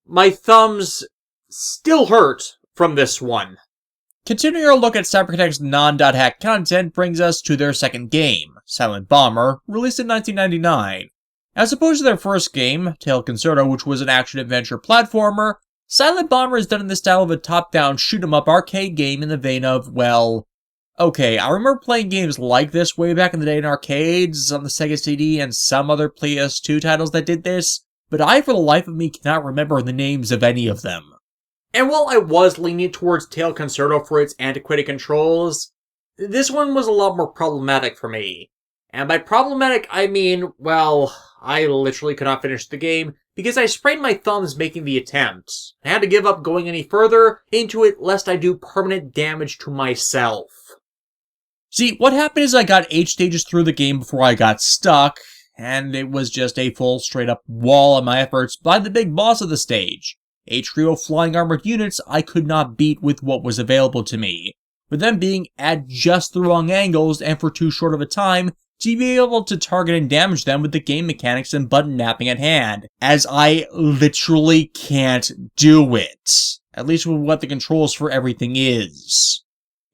my thumbs still hurt from this one. Continuing our look at CyberConnect's non.hack content brings us to their second game, Silent Bomber, released in 1999. As opposed to their first game, Tail Concerto, which was an action-adventure platformer, Silent Bomber is done in the style of a top-down shoot-'em-up arcade game in the vein of, well... Okay, I remember playing games like this way back in the day in arcades, on the Sega CD, and some other PS2 titles that did this, but I, for the life of me, cannot remember the names of any of them. And while I was leaning towards Tail Concerto for its antiquated controls, this one was a lot more problematic for me. And by problematic, I mean, well, I literally could not finish the game because I sprained my thumbs making the attempt. I had to give up going any further into it lest I do permanent damage to myself. See, what happened is I got 8 stages through the game before I got stuck, and it was just a full straight-up wall of my efforts by the big boss of the stage. A trio of flying armored units I could not beat with what was available to me, with them being at just the wrong angles and for too short of a time to be able to target and damage them with the game mechanics and button napping at hand, as I literally can't do it, at least with what the controls for everything is.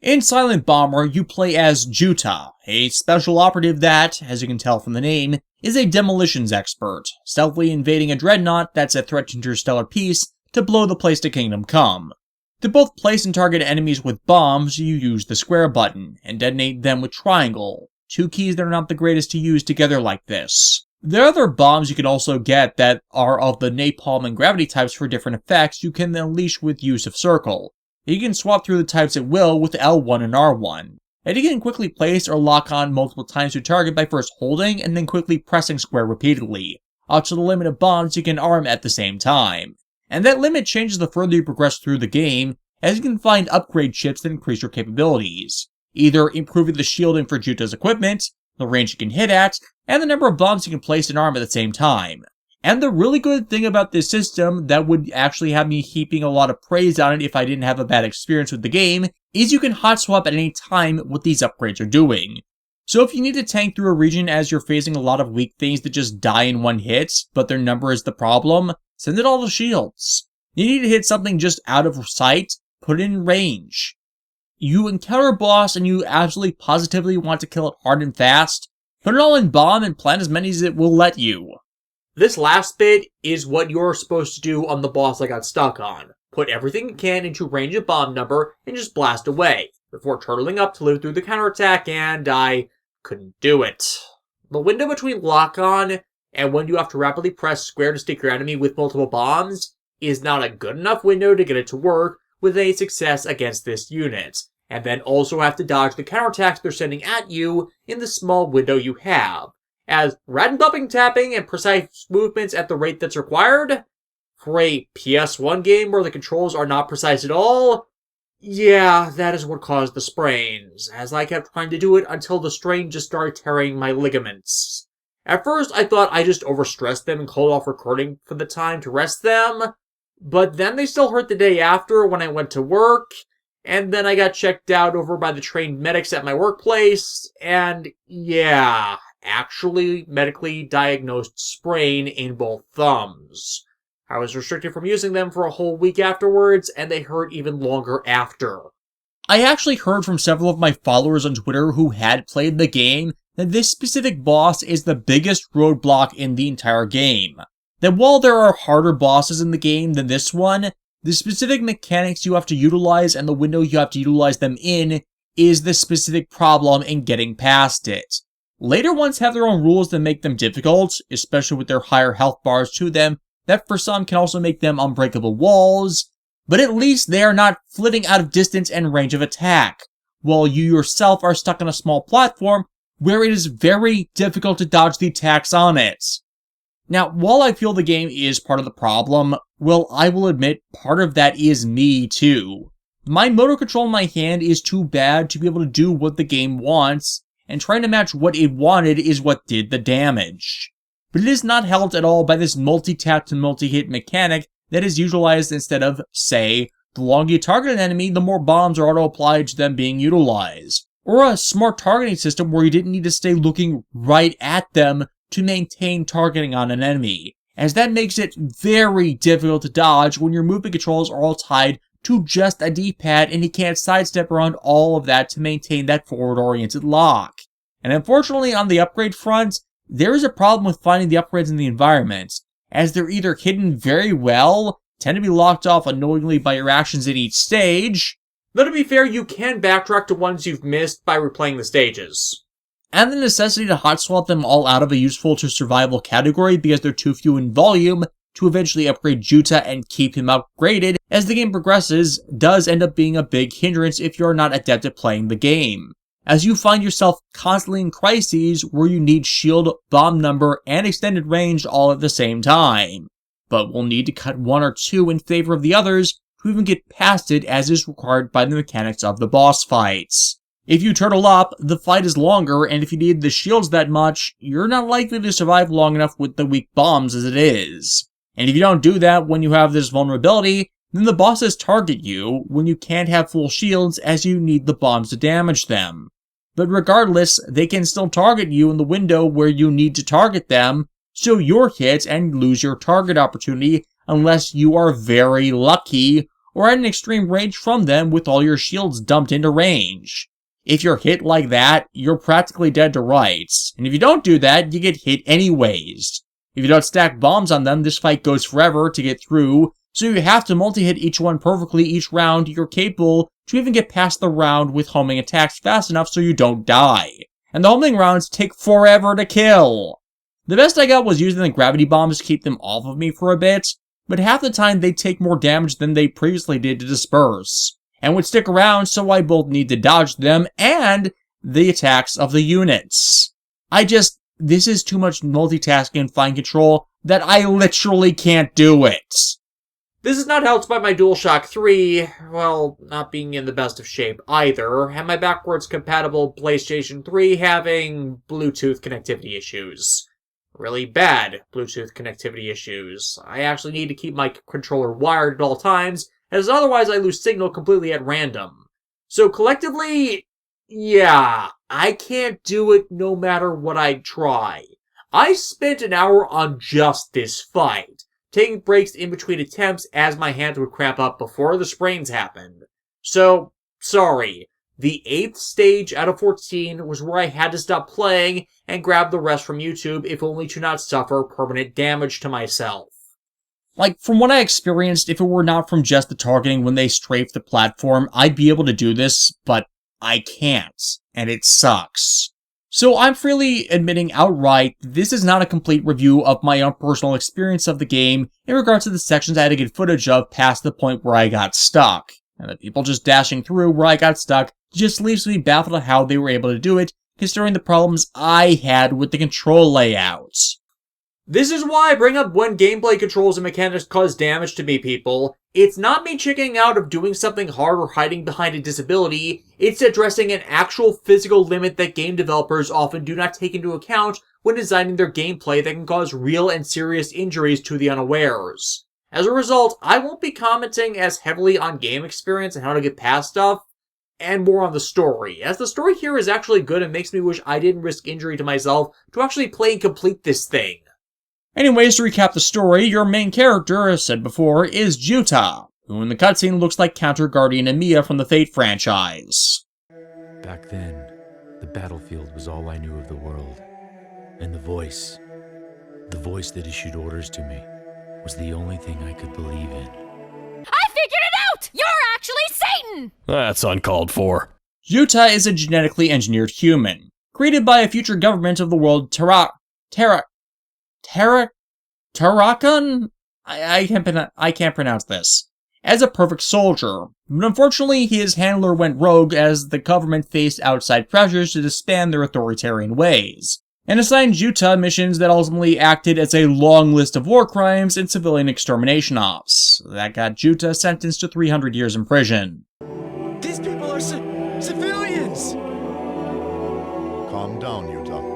In Silent Bomber, you play as Juta, a special operative that, as you can tell from the name, is a demolitions expert, stealthily invading a dreadnought that's a threat to interstellar peace to blow the place to Kingdom Come. To both place and target enemies with bombs, you use the square button, and detonate them with triangle, 2 keys that are not the greatest to use together like this. There are other bombs you can also get that are of the napalm and gravity types for different effects you can unleash with use of circle. You can swap through the types at will with L1 and R1, and you can quickly place or lock on multiple times to target by first holding and then quickly pressing square repeatedly, up to the limit of bombs you can arm at the same time. And that limit changes the further you progress through the game, as you can find upgrade chips that increase your capabilities, either improving the shielding for Juta's equipment, the range you can hit at, and the number of bombs you can place and arm at the same time. And the really good thing about this system that would actually have me heaping a lot of praise on it if I didn't have a bad experience with the game, is you can hot swap at any time what these upgrades are doing. So if you need to tank through a region as you're facing a lot of weak things that just die in one hit, but their number is the problem, send it all to shields. You need to hit something just out of sight, put it in range. You encounter a boss and you absolutely positively want to kill it hard and fast, put it all in bomb and plant as many as it will let you. This last bit is what you're supposed to do on the boss I got stuck on. Put everything you can into range of bomb number and just blast away, before turtling up to live through the counterattack, and I couldn't do it. The window between lock-on and when you have to rapidly press square to stick your enemy with multiple bombs is not a good enough window to get it to work with any success against this unit, and then also have to dodge the counterattacks they're sending at you in the small window you have, as random bumping, tapping, and precise movements at the rate that's required for a PS1 game where the controls are not precise at all. Yeah, that is what caused the sprains, as I kept trying to do it until the strain just started tearing my ligaments. At first, I thought I just overstressed them and called off recording for the time to rest them, but then they still hurt the day after when I went to work, and then I got checked out over by the trained medics at my workplace, and yeah, actually medically diagnosed sprain in both thumbs. I was restricted from using them for a whole week afterwards, and they hurt even longer after. I actually heard from several of my followers on Twitter who had played the game that this specific boss is the biggest roadblock in the entire game. That while there are harder bosses in the game than this one, the specific mechanics you have to utilize and the window you have to utilize them in is the specific problem in getting past it. Later ones have their own rules that make them difficult, especially with their higher health bars to them, that for some can also make them unbreakable walls, but at least they are not flitting out of distance and range of attack, while you yourself are stuck on a small platform where it is very difficult to dodge the attacks on it. Now, while I feel the game is part of the problem, well, I will admit part of that is me too. My motor control in my hand is too bad to be able to do what the game wants, and trying to match what it wanted is what did the damage. But it is not helped at all by this multi-tap to multi-hit mechanic that is utilized instead of, say, the longer you target an enemy, the more bombs are auto-applied to them being utilized. Or a smart targeting system where you didn't need to stay looking right at them to maintain targeting on an enemy, as that makes it very difficult to dodge when your movement controls are all tied to just a D-pad and he can't sidestep around all of that to maintain that forward-oriented lock. And unfortunately, on the upgrade front, there is a problem with finding the upgrades in the environment, as they're either hidden very well, tend to be locked off unknowingly by your actions at each stage, Though to be fair, you can backtrack to ones you've missed by replaying the stages. and the necessity to hot swap them all out of a useful to survival category because they're too few in volume to eventually upgrade Juta and keep him upgraded as the game progresses does end up being a big hindrance if you're not adept at playing the game, as you find yourself constantly in crises where you need shield, bomb number, and extended range all at the same time, but will need to cut one or two in favor of the others to even get past it as is required by the mechanics of the boss fights. If you turtle up, the fight is longer, and if you need the shields that much, you're not likely to survive long enough with the weak bombs as it is. And if you don't do that when you have this vulnerability, then the bosses target you when you can't have full shields as you need the bombs to damage them. But regardless, they can still target you in the window where you need to target them, so you're hit and lose your target opportunity unless you are very lucky or at an extreme range from them with all your shields dumped into range. If you're hit like that, you're practically dead to rights, and if you don't do that, you get hit anyways. If you don't stack bombs on them, this fight goes forever to get through, so you have to multi-hit each one perfectly each round you're capable to even get past the round with homing attacks fast enough so you don't die. And the homing rounds take forever to kill. The best I got was using the gravity bombs to keep them off of me for a bit, but half the time they take more damage than they previously did to disperse, and would stick around so I both need to dodge them and the attacks of the units. This is too much multitasking and fine control that I literally can't do it. This is not helped by my DualShock 3, well, not being in the best of shape either, and my backwards compatible PlayStation 3 having Bluetooth connectivity issues. Really bad Bluetooth connectivity issues. I actually need to keep my controller wired at all times, as otherwise I lose signal completely at random. So collectively, yeah, I can't do it no matter what I try. I spent an hour on just this fight, taking breaks in between attempts as my hands would cramp up before the sprains happened. So, sorry. The 8th stage out of 14 was where I had to stop playing and grab the rest from YouTube, if only to not suffer permanent damage to myself. Like, from what I experienced, if it were not from just the targeting when they strafe the platform, I'd be able to do this, but I can't, and it sucks. So I'm freely admitting outright this is not a complete review of my own personal experience of the game in regards to the sections I had to get footage of past the point where I got stuck. And the people just dashing through where I got stuck just leaves me baffled at how they were able to do it, considering the problems I had with the control layout. This is why I bring up when gameplay controls and mechanics cause damage to me, people. It's not me chickening out of doing something hard or hiding behind a disability, it's addressing an actual physical limit that game developers often do not take into account when designing their gameplay that can cause real and serious injuries to the unawares. As a result, I won't be commenting as heavily on game experience and how to get past stuff, and more on the story, as the story here is actually good and makes me wish I didn't risk injury to myself to actually play and complete this thing. Anyways, to recap the story, your main character, as said before, is Juta, who in the cutscene looks like Counter Guardian Emiya from the Fate franchise. Back then, the battlefield was all I knew of the world. And the voice that issued orders to me, was the only thing I could believe in. I figured it out! You're actually Satan! That's uncalled for. Juta is a genetically engineered human, created by a future government of the world Tarakan? I can't pronounce this. As a perfect soldier, but unfortunately his handler went rogue as the government faced outside pressures to disband their authoritarian ways, and assigned Juta missions that ultimately acted as a long list of war crimes and civilian extermination ops. That got Juta sentenced to 300 years in prison. These people are civilians! Calm down, Utah.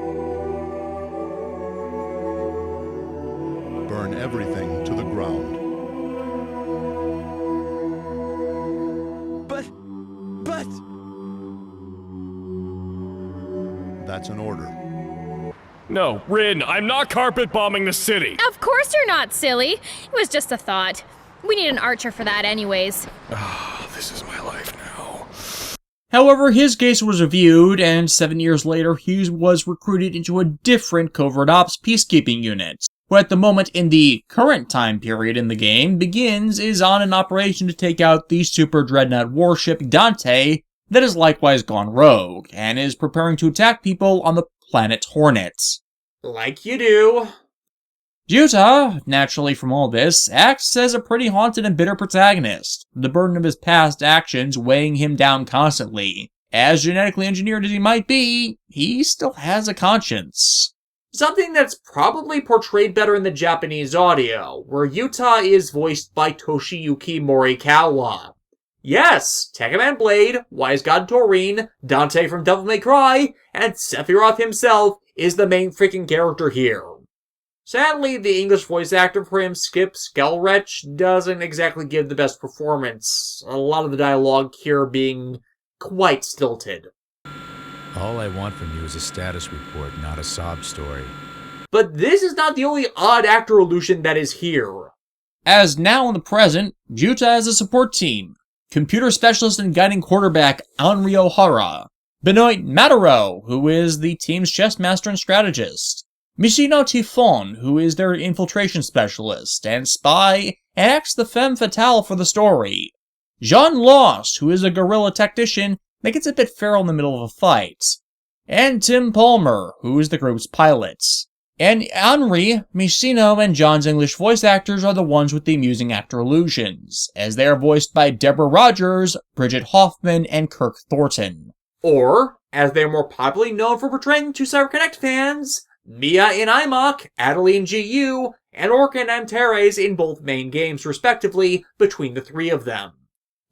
Burn everything to the ground. But... That's an order. No, Rin, I'm not carpet bombing the city. Of course you're not, silly. It was just a thought. We need an archer for that anyways. This is my life now. However, his case was reviewed, and 7 years later, he was recruited into a different covert ops peacekeeping unit, who at the moment in the current time period in the game is on an operation to take out the super dreadnought warship Dante that has likewise gone rogue, and is preparing to attack people on the planet Hornet. Like you do. Yuta, naturally from all this, acts as a pretty haunted and bitter protagonist, the burden of his past actions weighing him down constantly. As genetically engineered as he might be, he still has a conscience. Something that's probably portrayed better in the Japanese audio, where Yuta is voiced by Toshiyuki Morikawa. Yes, Tekkaman Blade, Wise God Doreen, Dante from Devil May Cry, and Sephiroth himself is the main freaking character here. Sadly, the English voice actor for him, Skip Skelrech, doesn't exactly give the best performance, a lot of the dialogue here being quite stilted. All I want from you is a status report, not a sob story. But this is not the only odd actor illusion that is here. As now in the present, Yuta has a support team. Computer specialist and guiding quarterback Anri Ohara. Benoit Mataro, who is the team's chess master and strategist. Mishino Tifon, who is their infiltration specialist and spy, and acts the femme fatale for the story. Jean Loss, who is a guerrilla technician that gets a bit feral in the middle of a fight. And Tim Palmer, who is the group's pilot. And Henri, Mishino, and John's English voice actors are the ones with the amusing actor illusions, as they are voiced by Deborah Rogers, Bridget Hoffman, and Kirk Thornton. Or, as they are more popularly known for portraying to CyberConnect fans, Mia in IMOC, Adeline GU, and Orkan Antares in both main games respectively, between the three of them.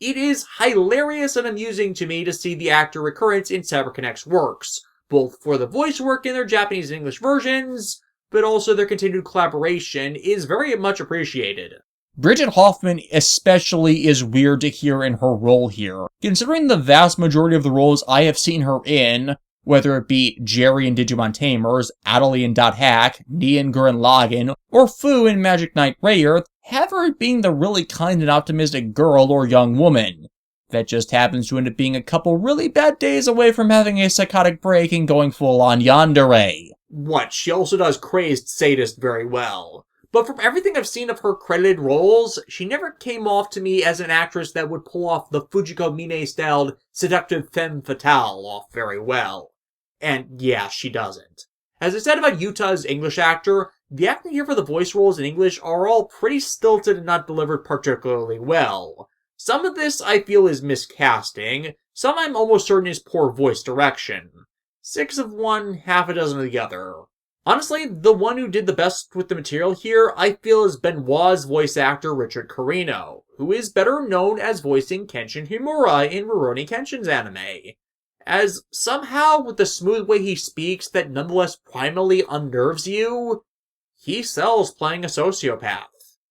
It is hilarious and amusing to me to see the actor recurrence in CyberConnect's works, both for the voice work in their Japanese and English versions, but also their continued collaboration is very much appreciated. Bridget Hoffman especially is weird to hear in her role here, considering the vast majority of the roles I have seen her in, whether it be Jerry in Digimon Tamers, Adelie in Dot Hack, Nia in Gurren Lagann, or Fu in Magic Knight Rayearth, have her being the really kind and optimistic girl or young woman. That just happens to end up being a couple really bad days away from having a psychotic break and going full-on yandere. What, she also does Crazed Sadist very well. But from everything I've seen of her credited roles, she never came off to me as an actress that would pull off the Fujiko Mine-styled seductive femme fatale off very well. And yeah, she doesn't. As I said about Yuta's English actor, the acting here for the voice roles in English are all pretty stilted and not delivered particularly well. Some of this I feel is miscasting, some I'm almost certain is poor voice direction. 6 of one, half a dozen of the other. Honestly, the one who did the best with the material here, I feel, is Benoit's voice actor Richard Carino, who is better known as voicing Kenshin Himura in Rurouni Kenshin's anime. As somehow, with the smooth way he speaks that nonetheless primarily unnerves you, he sells playing a sociopath.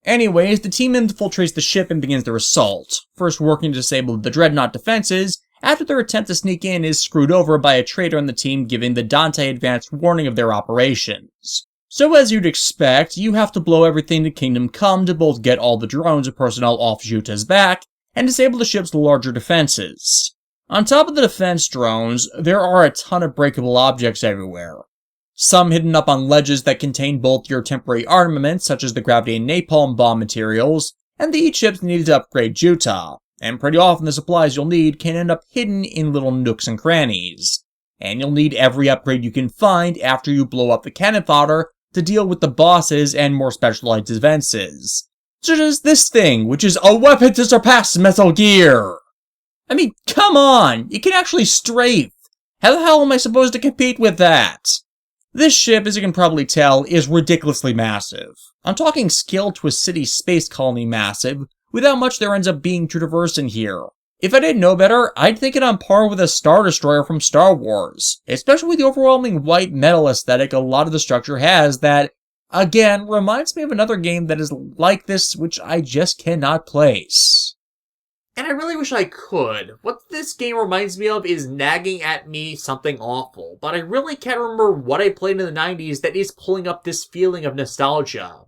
Anyways, the team infiltrates the ship and begins their assault, first working to disable the Dreadnought defenses, after their attempt to sneak in is screwed over by a traitor on the team giving the Dante advanced warning of their operations. So as you'd expect, you have to blow everything to Kingdom Come to both get all the drones and personnel off Yuta's back, and disable the ship's larger defenses. On top of the defense drones, there are a ton of breakable objects everywhere. Some hidden up on ledges that contain both your temporary armaments, such as the gravity and napalm bomb materials, and the E-chips needed to upgrade Yuta. And pretty often the supplies you'll need can end up hidden in little nooks and crannies. And you'll need every upgrade you can find after you blow up the cannon fodder to deal with the bosses and more specialized defenses. Such as this thing, which is a weapon to surpass Metal Gear! I mean, come on! You can actually strafe! How the hell am I supposed to compete with that? This ship, as you can probably tell, is ridiculously massive. I'm talking scale to a city space colony massive, with how much there ends up being to traverse in here. If I didn't know better, I'd think it on par with a Star Destroyer from Star Wars, especially with the overwhelming white metal aesthetic a lot of the structure has that, again, reminds me of another game that is like this which I just cannot place. And I really wish I could. What this game reminds me of is nagging at me something awful, but I really can't remember what I played in the 90s that is pulling up this feeling of nostalgia.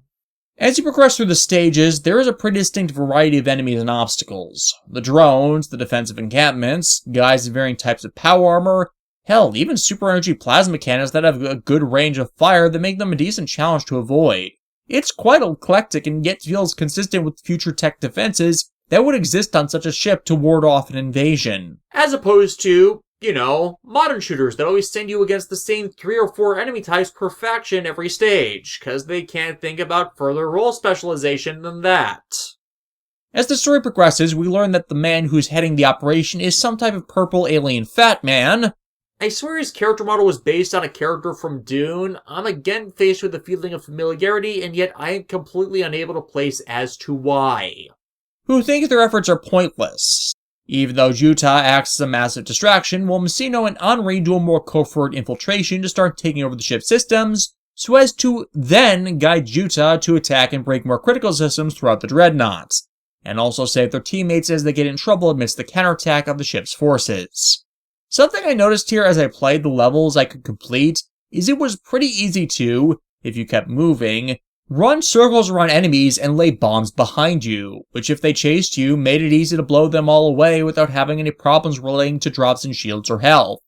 As you progress through the stages, there is a pretty distinct variety of enemies and obstacles. The drones, the defensive encampments, guys in varying types of power armor, hell, even super energy plasma cannons that have a good range of fire that make them a decent challenge to avoid. It's quite eclectic and yet feels consistent with future tech defenses that would exist on such a ship to ward off an invasion. As opposed to, modern shooters that always send you against the same 3 or 4 enemy types per faction every stage, cause they can't think about further role specialization than that. As the story progresses, we learn that the man who's heading the operation is some type of purple alien fat man. I swear his character model was based on a character from Dune. I'm again faced with a feeling of familiarity, and yet I am completely unable to place as to why. Who think their efforts are pointless. Even though Yuta acts as a massive distraction, while Masino and Henri do a more covert infiltration to start taking over the ship's systems, so as to then guide Yuta to attack and break more critical systems throughout the Dreadnought, and also save their teammates as they get in trouble amidst the counterattack of the ship's forces. Something I noticed here as I played the levels I could complete is it was pretty easy to, if you kept moving, run circles around enemies and lay bombs behind you, which if they chased you, made it easy to blow them all away without having any problems relating to drops in shields or health.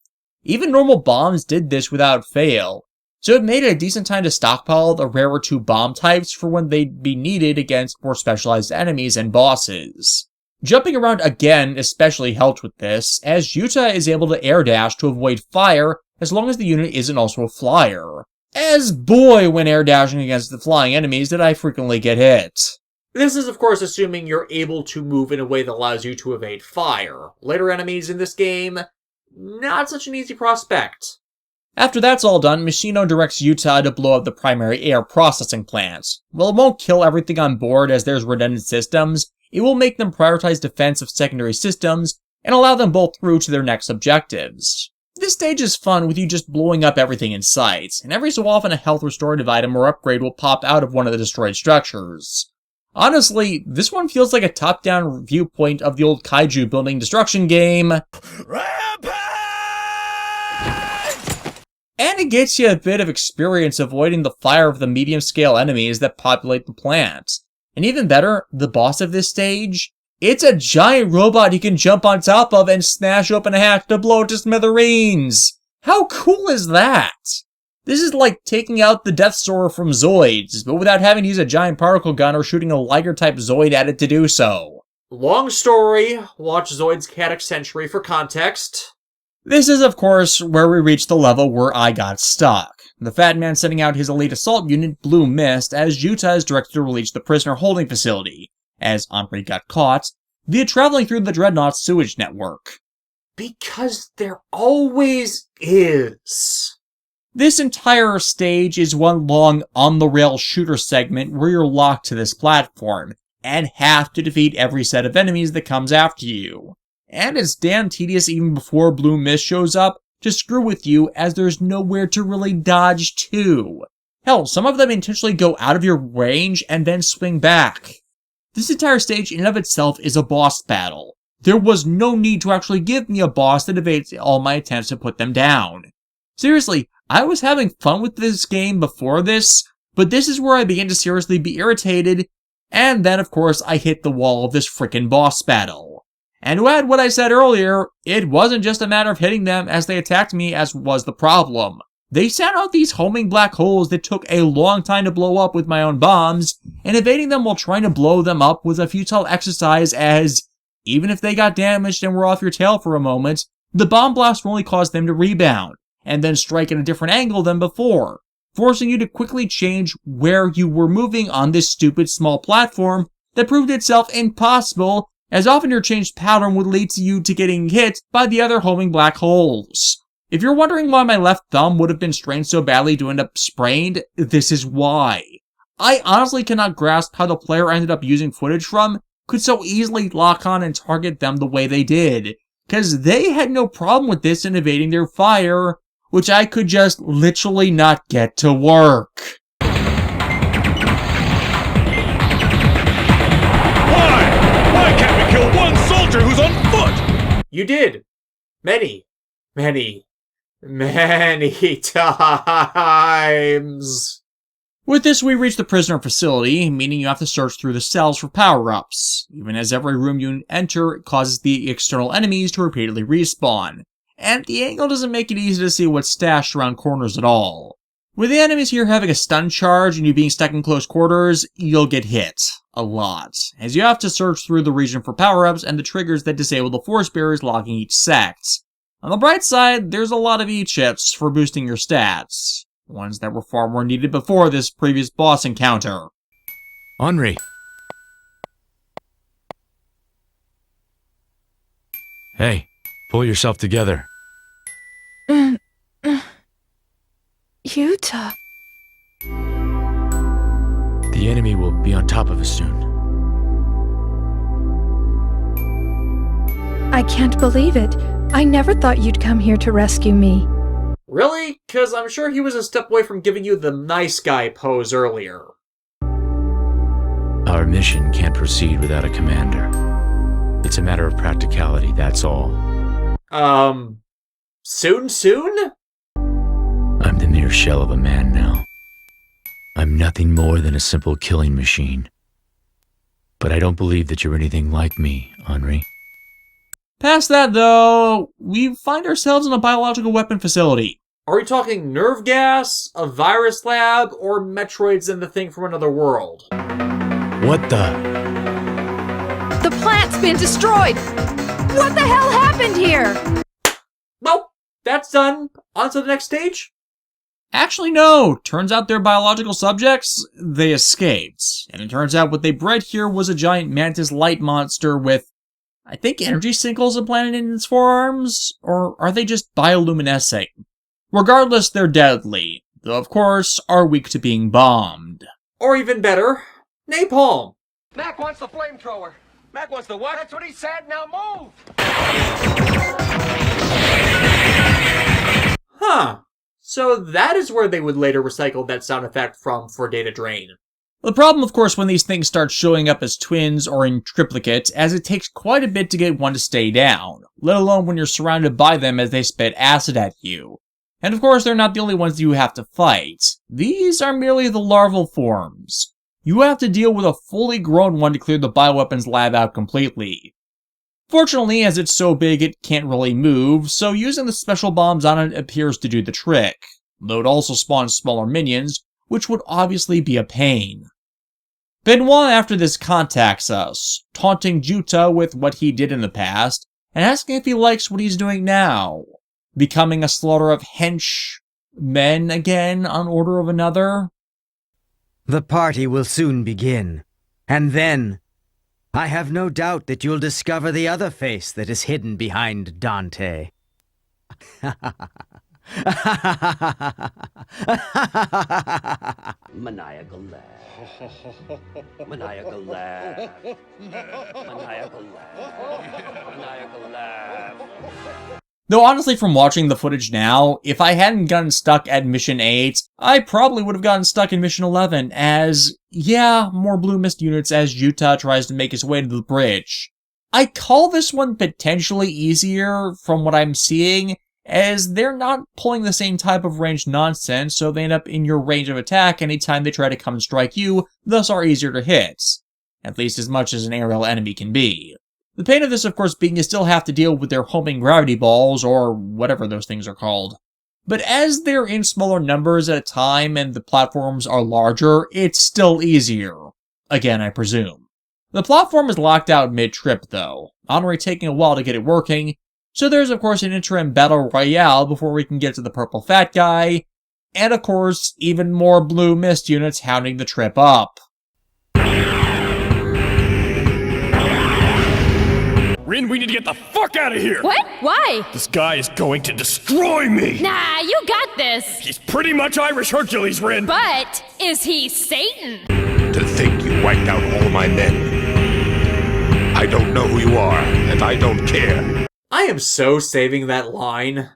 Even normal bombs did this without fail, so it made it a decent time to stockpile the rarer 2 bomb types for when they'd be needed against more specialized enemies and bosses. Jumping around again especially helped with this, as Yuta is able to air dash to avoid fire as long as the unit isn't also a flyer. As boy, when air dashing against the flying enemies, did I frequently get hit. This is of course assuming you're able to move in a way that allows you to evade fire. Later enemies in this game, not such an easy prospect. After that's all done, Mishino directs Yuta to blow up the primary air processing plant. While it won't kill everything on board as there's redundant systems, it will make them prioritize defense of secondary systems and allow them both through to their next objectives. This stage is fun with you just blowing up everything in sight, and every so often a health restorative item or upgrade will pop out of one of the destroyed structures. Honestly, this one feels like a top-down viewpoint of the old kaiju building destruction game. Rampage! And it gets you a bit of experience avoiding the fire of the medium-scale enemies that populate the plant. And even better, the boss of this stage? It's a giant robot you can jump on top of and smash open a hatch to blow it to smithereens! How cool is that? This is like taking out the Death Star from Zoids, but without having to use a giant particle gun or shooting a Liger-type Zoid at it to do so. Long story, watch Zoid's Chaotic Century for context. This is, of course, where we reach the level where I got stuck. The fat man sending out his elite assault unit, Blue Mist, as Yuta is directed to release the prisoner holding facility, as Henri got caught, via traveling through the Dreadnought's sewage network. Because there always is. This entire stage is one long on-the-rail shooter segment where you're locked to this platform, and have to defeat every set of enemies that comes after you. And it's damn tedious even before Blue Mist shows up to screw with you, as there's nowhere to really dodge to. Hell, some of them intentionally go out of your range and then swing back. This entire stage in and of itself is a boss battle. There was no need to actually give me a boss that evades all my attempts to put them down. Seriously, I was having fun with this game before this, but this is where I began to seriously be irritated, and then of course I hit the wall of this frickin' boss battle. And to add what I said earlier, it wasn't just a matter of hitting them as they attacked me as was the problem. They sent out these homing black holes that took a long time to blow up with my own bombs, and evading them while trying to blow them up was a futile exercise as, even if they got damaged and were off your tail for a moment, the bomb blast only caused them to rebound, and then strike at a different angle than before, forcing you to quickly change where you were moving on this stupid small platform that proved itself impossible, as often your changed pattern would lead to you to getting hit by the other homing black holes. If you're wondering why my left thumb would have been strained so badly to end up sprained, this is why. I honestly cannot grasp how the player ended up using footage from could so easily lock on and target them the way they did, cause they had no problem with this in evading their fire, which I could just literally not get to work. Why? Why can't we kill one soldier You did. Many times. With this, we reach the prisoner facility, meaning you have to search through the cells for power-ups. Even as every room you enter, it causes the external enemies to repeatedly respawn. And the angle doesn't make it easy to see what's stashed around corners at all. With the enemies here having a stun charge and you being stuck in close quarters, you'll get hit. A lot. As you have to search through the region for power-ups and the triggers that disable the force barriers locking each sect. On the bright side, there's a lot of E-chips for boosting your stats. Ones that were far more needed before this previous boss encounter. Henri! Hey, pull yourself together. Yuta. The enemy will be on top of us soon. I can't believe it. I never thought you'd come here to rescue me. Really? 'Cause I'm sure he was a step away from giving you the nice guy pose earlier. Our mission can't proceed without a commander. It's a matter of practicality, that's all. Soon? I'm the mere shell of a man now. I'm nothing more than a simple killing machine. But I don't believe that you're anything like me, Henri. Past that, though, we find ourselves in a biological weapon facility. Are we talking nerve gas, a virus lab, or Metroids and the thing from another world? What the? The plant's been destroyed! What the hell happened here? Well, that's done. On to the next stage? Actually, no. Turns out they're biological subjects. They escaped. And it turns out what they bred here was a giant mantis light monster with, I think, energy sinkles implanted in its forearms? Or are they just bioluminescing? Regardless, they're deadly, though of course are weak to being bombed. Or even better, napalm. Mac wants the flamethrower. Mac wants the what? That's what he said. Now move! Huh. So that is where they would later recycle that sound effect from for data drain. The problem, of course, when these things start showing up as twins or in triplicate, as it takes quite a bit to get one to stay down, let alone when you're surrounded by them as they spit acid at you. And of course, they're not the only ones you have to fight. These are merely the larval forms. You have to deal with a fully grown one to clear the bioweapons lab out completely. Fortunately, as it's so big it can't really move, so using the special bombs on it appears to do the trick. Though it also spawns smaller minions, which would obviously be a pain. Benoit after this contacts us, taunting Juta with what he did in the past, and asking if he likes what he's doing now. Becoming a slaughter of hench-men again on order of another? The party will soon begin, and then I have no doubt that you'll discover the other face that is hidden behind Dante. Maniacal laugh. Maniacal laugh. Maniacal laugh. Maniacal laugh. Though honestly, from watching the footage now, if I hadn't gotten stuck at Mission 8, I probably would have gotten stuck in Mission 11 as, yeah, more blue mist units as Yuta tries to make his way to the bridge. I call this one potentially easier from what I'm seeing, as they're not pulling the same type of ranged nonsense, so they end up in your range of attack anytime they try to come and strike you, thus are easier to hit. At least as much as an aerial enemy can be. The pain of this, of course, being you still have to deal with their homing gravity balls, or whatever those things are called. But as they're in smaller numbers at a time and the platforms are larger, it's still easier. Again, I presume. The platform is locked out mid-trip, though, Henri taking a while to get it working, so there's of course an interim battle royale before we can get to the purple fat guy, and of course, even more blue mist units hounding the trip up. Rin, we need to get the fuck out of here! What? Why? This guy is going to destroy me! Nah, you got this. He's pretty much Irish Hercules, Rin! But is he Satan? To think you wiped out all my men. I don't know who you are, and I don't care. I am so saving that line.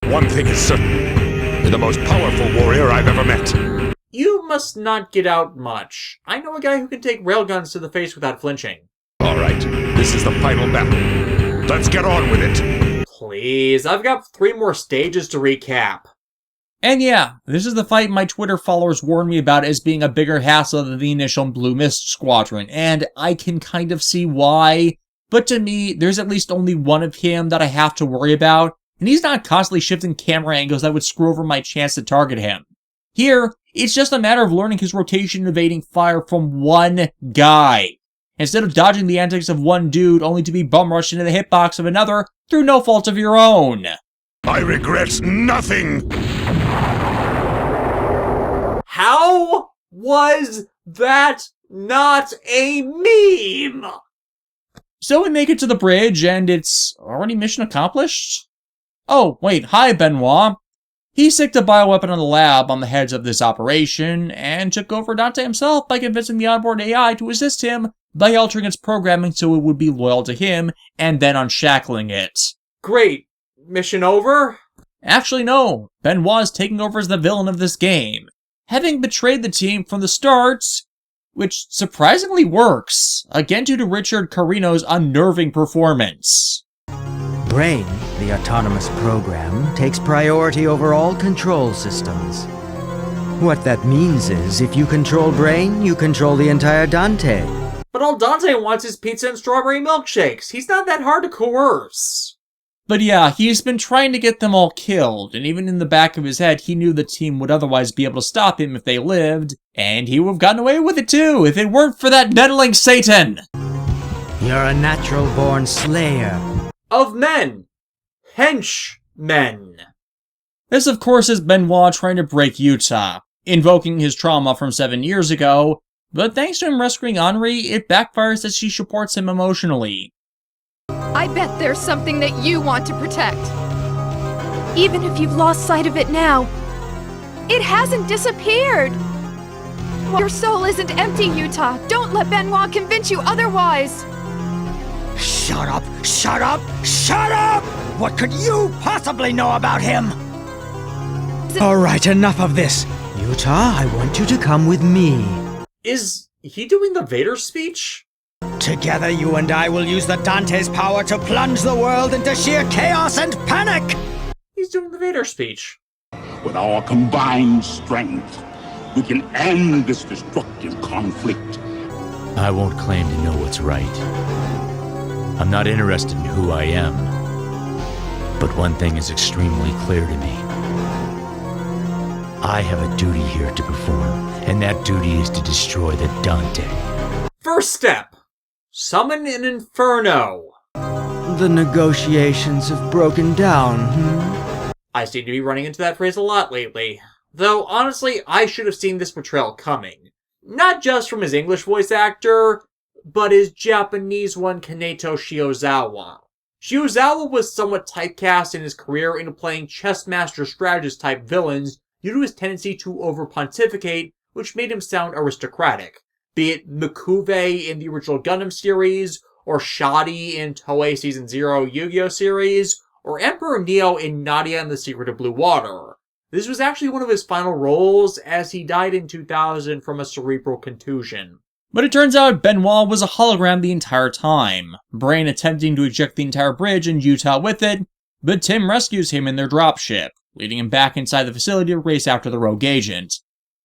One thing is certain. You're the most powerful warrior I've ever met. You must not get out much. I know a guy who can take railguns to the face without flinching. All right, this is the final battle. Let's get on with it. Please, I've got 3 more stages to recap. And yeah, this is the fight my Twitter followers warned me about as being a bigger hassle than the initial Blue Mist Squadron, and I can kind of see why. But to me, there's at least only one of him that I have to worry about, and he's not constantly shifting camera angles that would screw over my chance to target him. Here, it's just a matter of learning his rotation and evading fire from one guy, instead of dodging the antics of one dude only to be bum-rushed into the hitbox of another through no fault of your own. I regret nothing. How was that not a meme? So we make it to the bridge, and it's already mission accomplished? Oh, wait, hi Benoit. He sicked a bioweapon in the lab on the heads of this operation, and took over Dante himself by convincing the onboard AI to assist him by altering its programming so it would be loyal to him, and then unshackling it. Great. Mission over? Actually, no. Benoit is taking over as the villain of this game, having betrayed the team from the start, which surprisingly works, again due to Richard Carino's unnerving performance. Brain, the autonomous program, takes priority over all control systems. What that means is, if you control Brain, you control the entire Dante. But all Dante wants is pizza and strawberry milkshakes. He's not that hard to coerce. But yeah, he's been trying to get them all killed, and even in the back of his head, he knew the team would otherwise be able to stop him if they lived, and he would have gotten away with it too, if it weren't for that meddling Satan! You're a natural-born slayer. Of men. Henchmen. This, of course, is Benoit trying to break Utah, invoking his trauma from 7 years ago, but thanks to him rescuing Henri, it backfires as she supports him emotionally. I bet there's something that you want to protect. Even if you've lost sight of it now, it hasn't disappeared. Your soul isn't empty, Utah. Don't let Benoit convince you otherwise. Shut up! Shut up! Shut up! What could you possibly know about him? All right, enough of this. Utah, I want you to come with me. Is he doing the Vader speech? Together, you and I will use the Dante's power to plunge the world into sheer chaos and panic! He's doing the Vader speech. With our combined strength, we can end this destructive conflict. I won't claim to know what's right. I'm not interested in who I am. But one thing is extremely clear to me. I have a duty here to perform, and that duty is to destroy the Dante. First step. Summon an inferno. The negotiations have broken down, I seem to be running into that phrase a lot lately. Though, honestly, I should have seen this portrayal coming. Not just from his English voice actor, but his Japanese one, Kinetoshiozawa. Shiozawa was somewhat typecast in his career into playing chess master strategist type villains due to his tendency to over-pontificate, which made him sound aristocratic. Be it Mikuve in the original Gundam series, or Shadi in Toei Season 0 Yu-Gi-Oh! Series, or Emperor Neo in Nadia and the Secret of Blue Water. This was actually one of his final roles, as he died in 2000 from a cerebral contusion. But it turns out Benoit was a hologram the entire time, Brain attempting to eject the entire bridge and Utah with it, but Tim rescues him in their dropship, leading him back inside the facility to race after the rogue agent,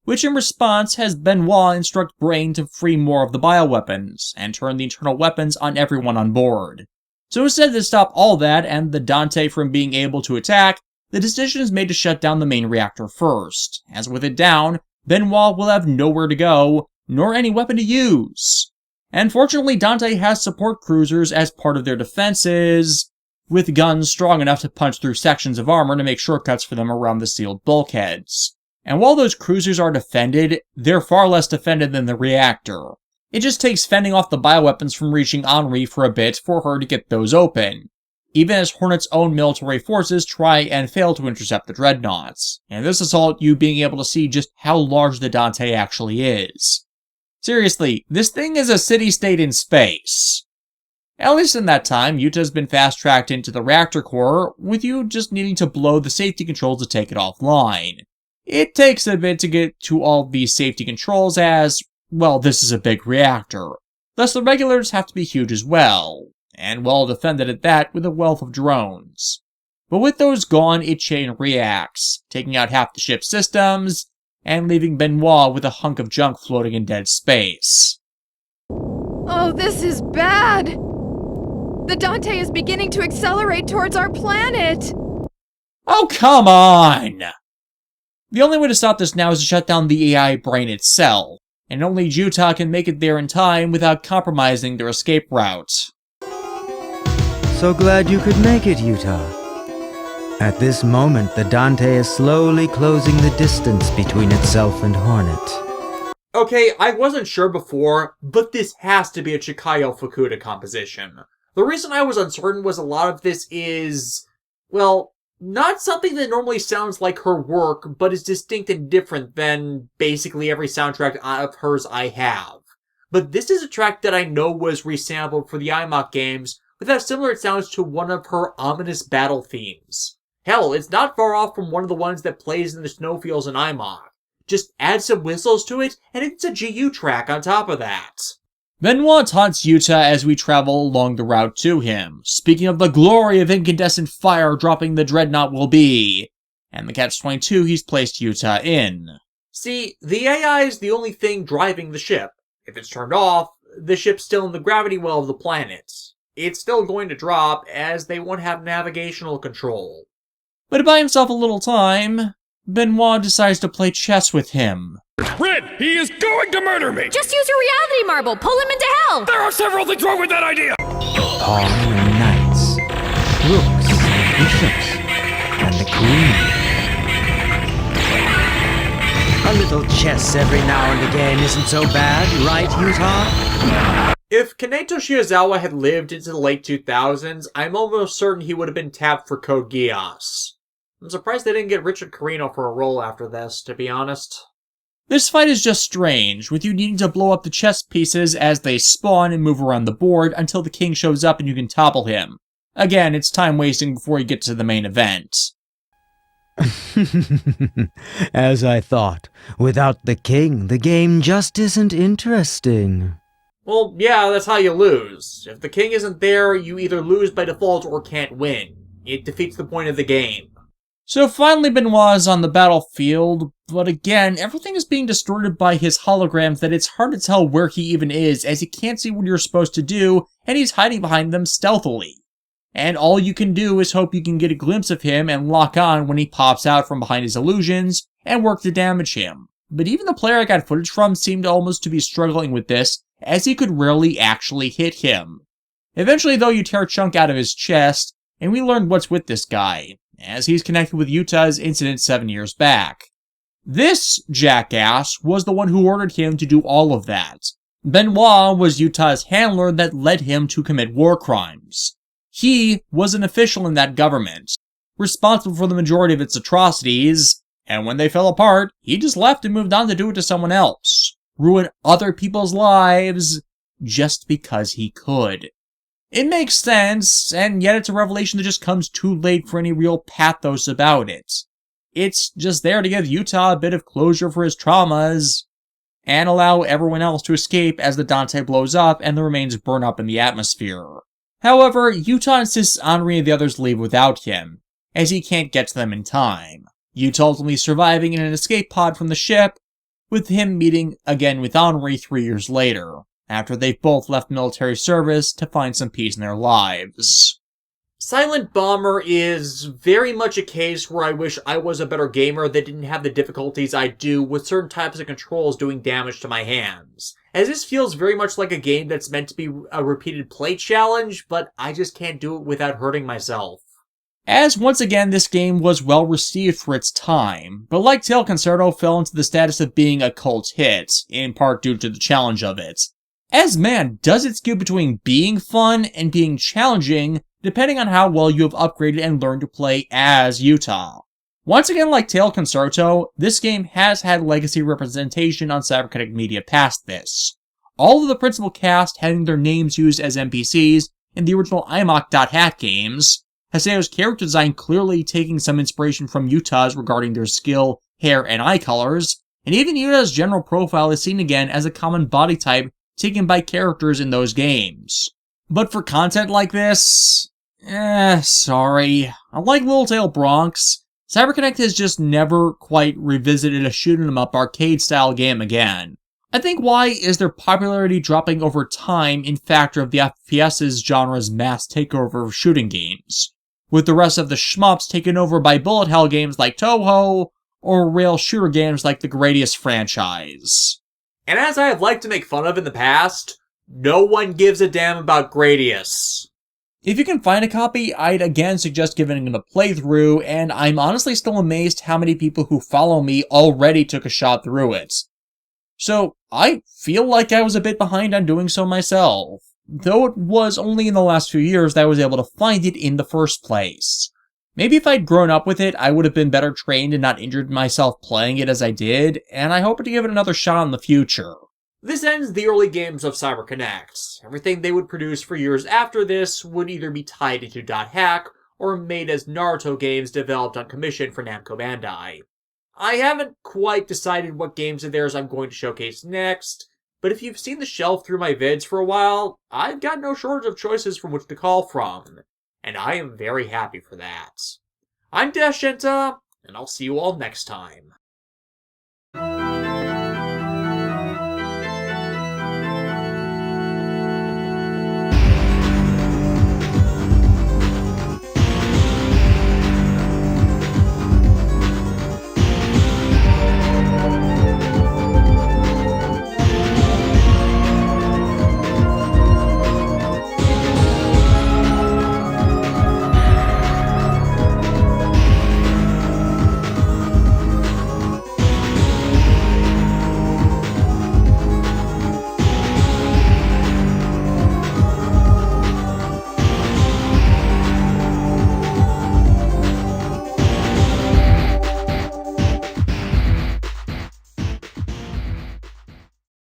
which in response has Benoit instruct Brain to free more of the bioweapons, and turn the internal weapons on everyone on board. So instead to stop all that and the Dante from being able to attack, the decision is made to shut down the main reactor first, as with it down, Benoit will have nowhere to go, nor any weapon to use. And fortunately, Dante has support cruisers as part of their defenses, with guns strong enough to punch through sections of armor to make shortcuts for them around the sealed bulkheads. And while those cruisers are defended, they're far less defended than the reactor. It just takes fending off the bioweapons from reaching Henri for a bit for her to get those open, even as Hornet's own military forces try and fail to intercept the dreadnoughts. And this assault you being able to see just how large the Dante actually is. Seriously, this thing is a city-state in space. At least in that time, Utah's been fast-tracked into the reactor core, with you just needing to blow the safety controls to take it offline. It takes a bit to get to all these safety controls as, well, this is a big reactor. Thus the regulators have to be huge as well. and well defended at that with a wealth of drones. But with those gone, it chain reacts, taking out half the ship's systems, and leaving Benoit with a hunk of junk floating in dead space. Oh, this is bad! The Dante is beginning to accelerate towards our planet! Oh, come on! The only way to stop this now is to shut down the AI brain itself, and only Utah can make it there in time without compromising their escape route. So glad you could make it, Utah. At this moment, the Dante is slowly closing the distance between itself and Hornet. Okay, I wasn't sure before, but this has to be a Chikayo Fukuda composition. The reason I was uncertain was a lot of this is, well, not something that normally sounds like her work, but is distinct and different than basically every soundtrack of hers I have. But this is a track that I know was resampled for the IMOC games, with how similar it sounds to one of her ominous battle themes. Hell, it's not far off from one of the ones that plays in the snowfields in IMOC. Just add some whistles to it, and it's a GU track on top of that. Benoit taunts Utah as we travel along the route to him, speaking of the glory of incandescent fire dropping the dreadnought will be, and the Catch-22 he's placed Utah in. See, the AI is the only thing driving the ship. If it's turned off, the ship's still in the gravity well of the planet. It's still going to drop, as they won't have navigational control. But to buy himself a little time, Benoit decides to play chess with him. Red, he is going to murder me! Just use your reality marble. Pull him into hell. There are several things wrong with that idea! Pawn and knights, rooks, bishops, and the queen. A little chess every now and again isn't so bad, right, Utah? If Kinetoshiozawa had lived into the late 2000s, I'm almost certain he would have been tapped for Code Geass. I'm surprised they didn't get Richard Carino for a role after this, to be honest. This fight is just strange, with you needing to blow up the chess pieces as they spawn and move around the board until the king shows up and you can topple him. Again, it's time wasting before you get to the main event. As I thought, without the king, the game just isn't interesting. Well, yeah, that's how you lose. If the king isn't there, you either lose by default or can't win. It defeats the point of the game. So finally Benoit is on the battlefield, but again, everything is being distorted by his holograms that it's hard to tell where he even is, as he can't see what you're supposed to do, and he's hiding behind them stealthily. And all you can do is hope you can get a glimpse of him and lock on when he pops out from behind his illusions, and work to damage him. But even the player I got footage from seemed almost to be struggling with this, as he could rarely actually hit him. Eventually though, you tear a chunk out of his chest, and we learned what's with this guy, as he's connected with Utah's incident 7 years back. This jackass was the one who ordered him to do all of that. Benoit was Utah's handler that led him to commit war crimes. He was an official in that government, responsible for the majority of its atrocities, and when they fell apart, he just left and moved on to do it to someone else. Ruin other people's lives just because he could. It makes sense, and yet it's a revelation that just comes too late for any real pathos about it. It's just there to give Utah a bit of closure for his traumas, and allow everyone else to escape as the Dante blows up and the remains burn up in the atmosphere. However, Utah insists Henri and the others leave without him, as he can't get to them in time. Utah ultimately surviving in an escape pod from the ship, with him meeting again with Henri 3 years later, after they've both left military service to find some peace in their lives. Silent Bomber is very much a case where I wish I was a better gamer that didn't have the difficulties I do with certain types of controls doing damage to my hands. As this feels very much like a game that's meant to be a repeated play challenge, but I just can't do it without hurting myself. As once again this game was well received for its time, but like Tail Concerto fell into the status of being a cult hit, in part due to the challenge of it. As man, does it skew between being fun and being challenging, depending on how well you have upgraded and learned to play as Utah. Once again, like Tail Concerto, this game has had legacy representation on cyberkinetic media past this. All of the principal cast having their names used as NPCs in the original IMOC.hat games, Haseo's character design clearly taking some inspiration from Utah's regarding their skill, hair, and eye colors, and even Utah's general profile is seen again as a common body type taken by characters in those games. But for content like this, sorry. Unlike Little Tail Bronx, CyberConnect has just never quite revisited a shoot 'em up arcade-style game again. I think why is their popularity dropping over time in factor of the FPS's genre's mass takeover of shooting games, with the rest of the shmups taken over by bullet hell games like Toho, or rail shooter games like the Gradius franchise. And as I have liked to make fun of in the past, no one gives a damn about Gradius. If you can find a copy, I'd again suggest giving it a playthrough, and I'm honestly still amazed how many people who follow me already took a shot through it. So, I feel like I was a bit behind on doing so myself, though it was only in the last few years that I was able to find it in the first place. Maybe if I'd grown up with it, I would have been better trained and not injured myself playing it as I did, and I hope to give it another shot in the future. This ends the early games of CyberConnect. Everything they would produce for years after this would either be tied into .hack or made as Naruto games developed on commission for Namco Bandai. I haven't quite decided what games of theirs I'm going to showcase next, but if you've seen the shelf through my vids for a while, I've got no shortage of choices from which to call from, and I am very happy for that. I'm Shinta, and I'll see you all next time.